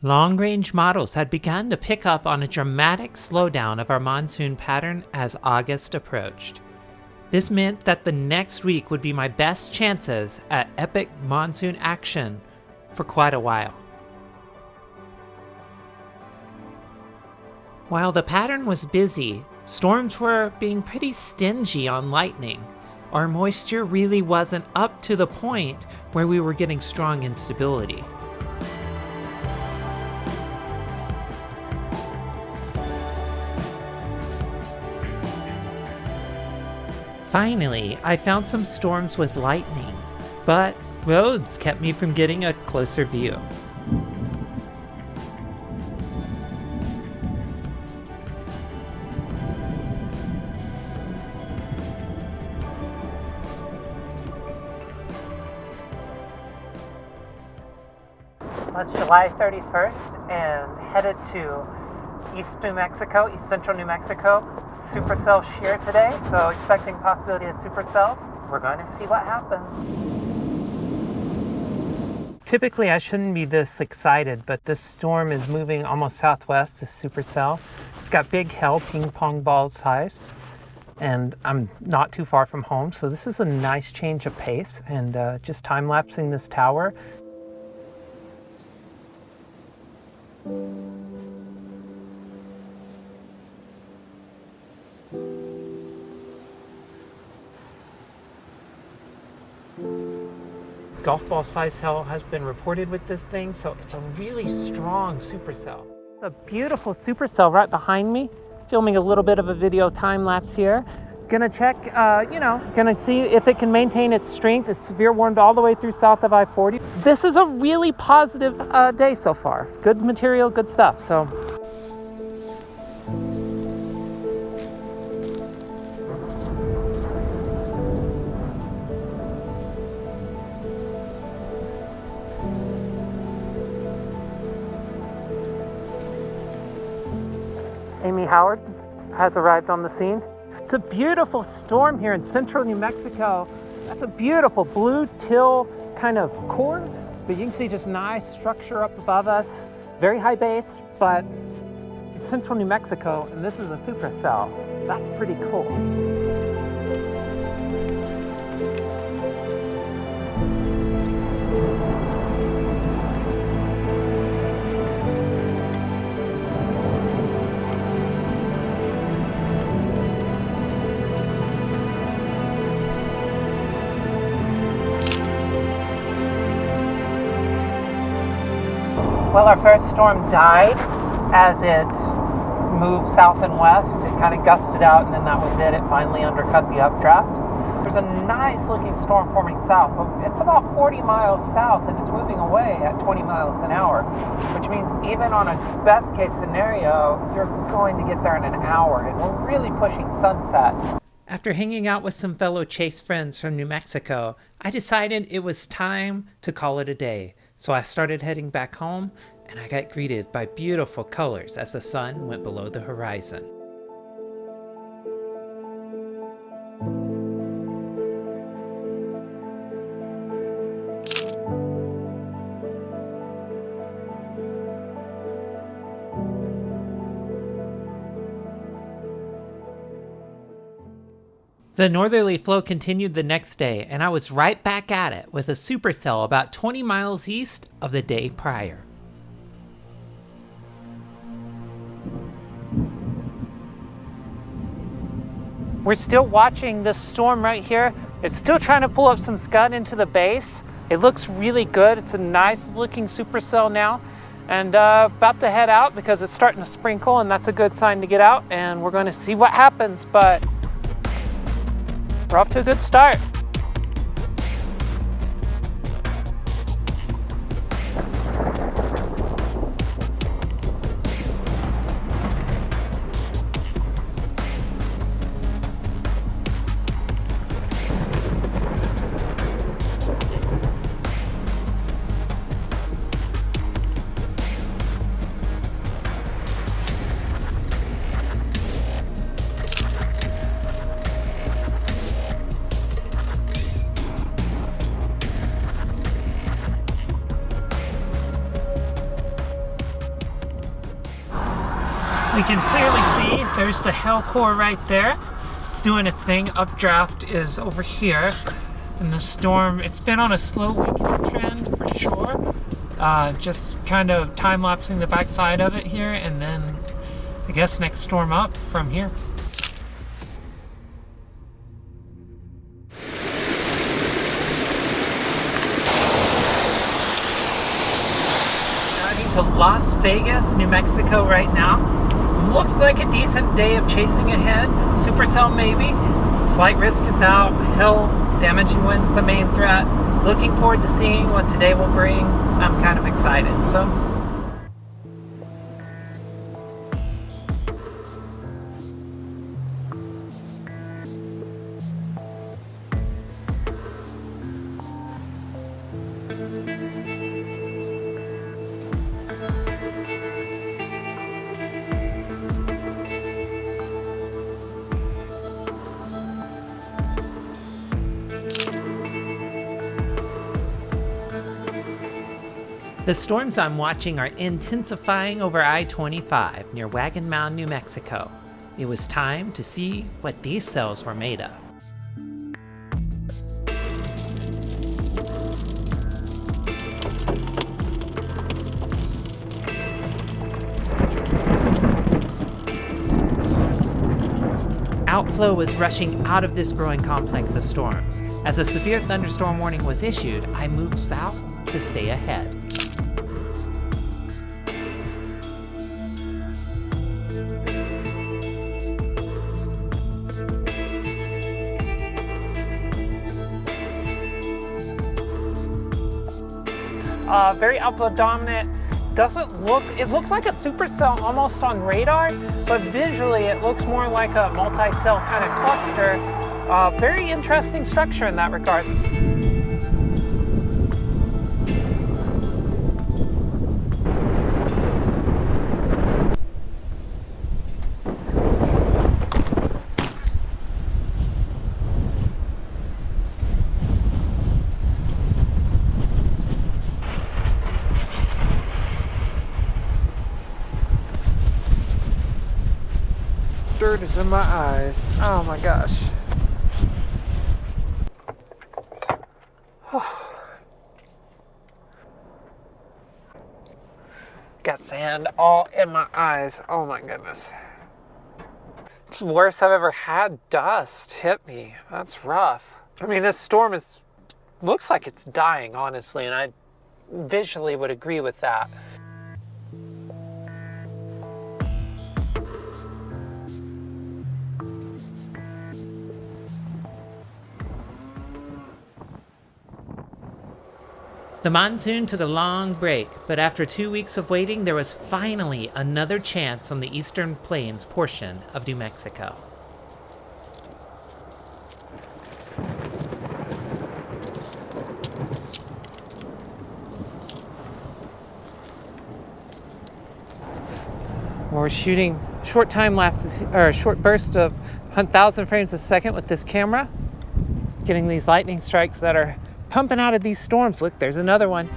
Long-range models had begun to pick up on a dramatic slowdown of our monsoon pattern as August approached. This meant that the next week would be my best chances at epic monsoon action for quite a while. While the pattern was busy, storms were being pretty stingy on lightning. Our moisture really wasn't up to the point where we were getting strong instability. Finally, I found some storms with lightning, but roads kept me from getting a closer view. It's July 31st and headed to East Central New Mexico, Supercell shear today, so expecting possibility of supercells. We're going to see what happens. Typically I shouldn't be this excited, but this storm is moving almost southwest to supercell. It's got big hail, ping pong ball size, and I'm not too far from home, so this is a nice change of pace, and just time-lapsing this tower. Golf ball size hail has been reported with this thing, so it's a really strong supercell. It's a beautiful supercell right behind me. Filming a little bit of a video time lapse here. Gonna check, gonna see if it can maintain its strength. It's severe warmed all the way through south of I-40. This is a really positive day so far. Good material, good stuff. So. Amy Howard has arrived on the scene. It's a beautiful storm here in central New Mexico. That's a beautiful blue till kind of core, but you can see just nice structure up above us. Very high based, but it's central New Mexico, and this is a supercell. That's pretty cool. Well, our first storm died as it moved south and west. It kind of gusted out, and then that was it. It finally undercut the updraft. There's a nice looking storm forming south, but it's about 40 miles south, and it's moving away at 20 miles an hour, which means even on a best case scenario, you're going to get there in an hour, and we're really pushing sunset. After hanging out with some fellow Chase friends from New Mexico, I decided it was time to call it a day. So I started heading back home, and I got greeted by beautiful colors as the sun went below the horizon. The northerly flow continued the next day, and I was right back at it with a supercell about 20 miles east of the day prior. We're still watching this storm right here. It's still trying to pull up some scud into the base. It looks really good. It's a nice looking supercell now, and about to head out because it's starting to sprinkle, and that's a good sign to get out, and we're going to see what happens, but we're off to a good start. We can clearly see there's the hail core right there. It's doing its thing. Updraft is over here. And the storm, it's been on a slow weakening trend for sure. Just kind of time-lapsing the backside of it here, and then I guess next storm up from here. Driving to Las Vegas, New Mexico right now. Looks like a decent day of chasing ahead. Supercell maybe. Slight risk is out. Hill damaging wind's the main threat. Looking forward to seeing what today will bring. I'm kind of excited. The storms I'm watching are intensifying over I-25 near Wagon Mound, New Mexico. It was time to see what these cells were made of. Outflow was rushing out of this growing complex of storms. As a severe thunderstorm warning was issued, I moved south to stay ahead. Very outflow dominant. It looks like a supercell almost on radar, but visually it looks more like a multi-cell kind of cluster. Very interesting structure in that regard. Dirt is in my eyes. Oh my gosh. Got sand all in my eyes. Oh my goodness. It's the worst I've ever had dust hit me. That's rough. I mean, this storm looks like it's dying, honestly, and I visually would agree with that. The monsoon took a long break, but after 2 weeks of waiting, there was finally another chance on the Eastern Plains portion of New Mexico. We're shooting short time lapses, or short bursts of 1,000 frames a second with this camera, getting these lightning strikes that are pumping out of these storms. Look, there's another one.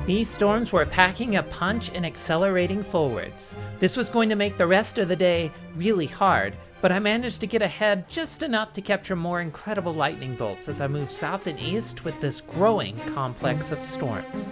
These storms were packing a punch and accelerating forwards. This was going to make the rest of the day really hard, but I managed to get ahead just enough to capture more incredible lightning bolts as I moved south and east with this growing complex of storms.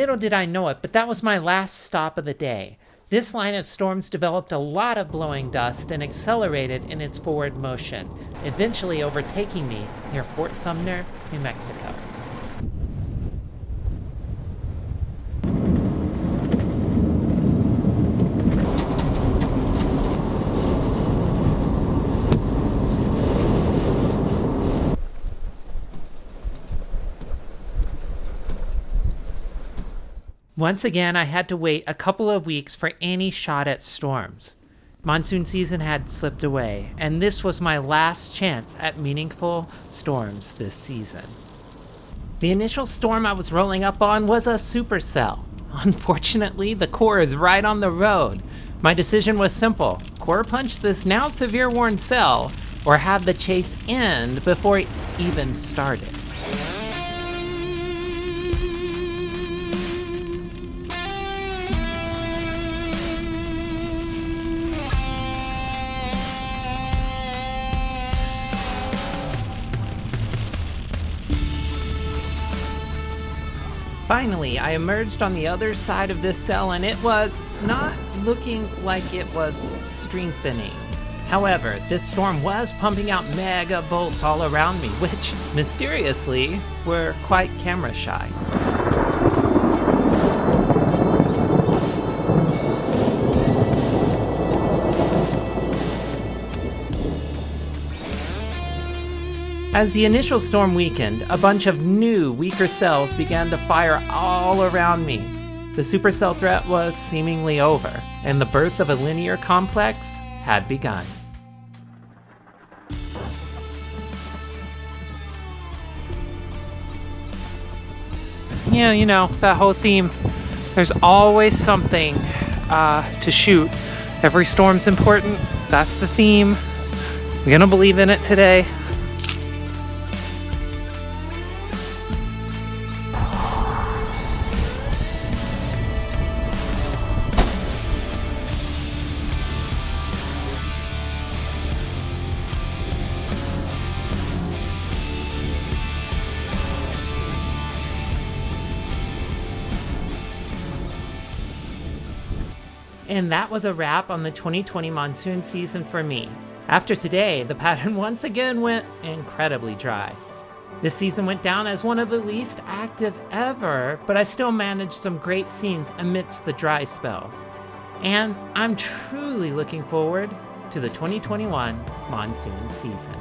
Little did I know it, but that was my last stop of the day. This line of storms developed a lot of blowing dust and accelerated in its forward motion, eventually overtaking me near Fort Sumner, New Mexico. Once again, I had to wait a couple of weeks for any shot at storms. Monsoon season had slipped away, and this was my last chance at meaningful storms this season. The initial storm I was rolling up on was a supercell. Unfortunately, the core is right on the road. My decision was simple: core punch this now severe worn cell, or have the chase end before it even started. Finally, I emerged on the other side of this cell, and it was not looking like it was strengthening. However, this storm was pumping out mega bolts all around me, which, mysteriously, were quite camera shy. As the initial storm weakened, a bunch of new, weaker cells began to fire all around me. The supercell threat was seemingly over, and the birth of a linear complex had begun. Yeah, you know, that whole theme. There's always something to shoot. Every storm's important. That's the theme. I'm gonna believe in it today. And that was a wrap on the 2020 monsoon season for me. After today, the pattern once again went incredibly dry. This season went down as one of the least active ever, but I still managed some great scenes amidst the dry spells. And I'm truly looking forward to the 2021 monsoon season.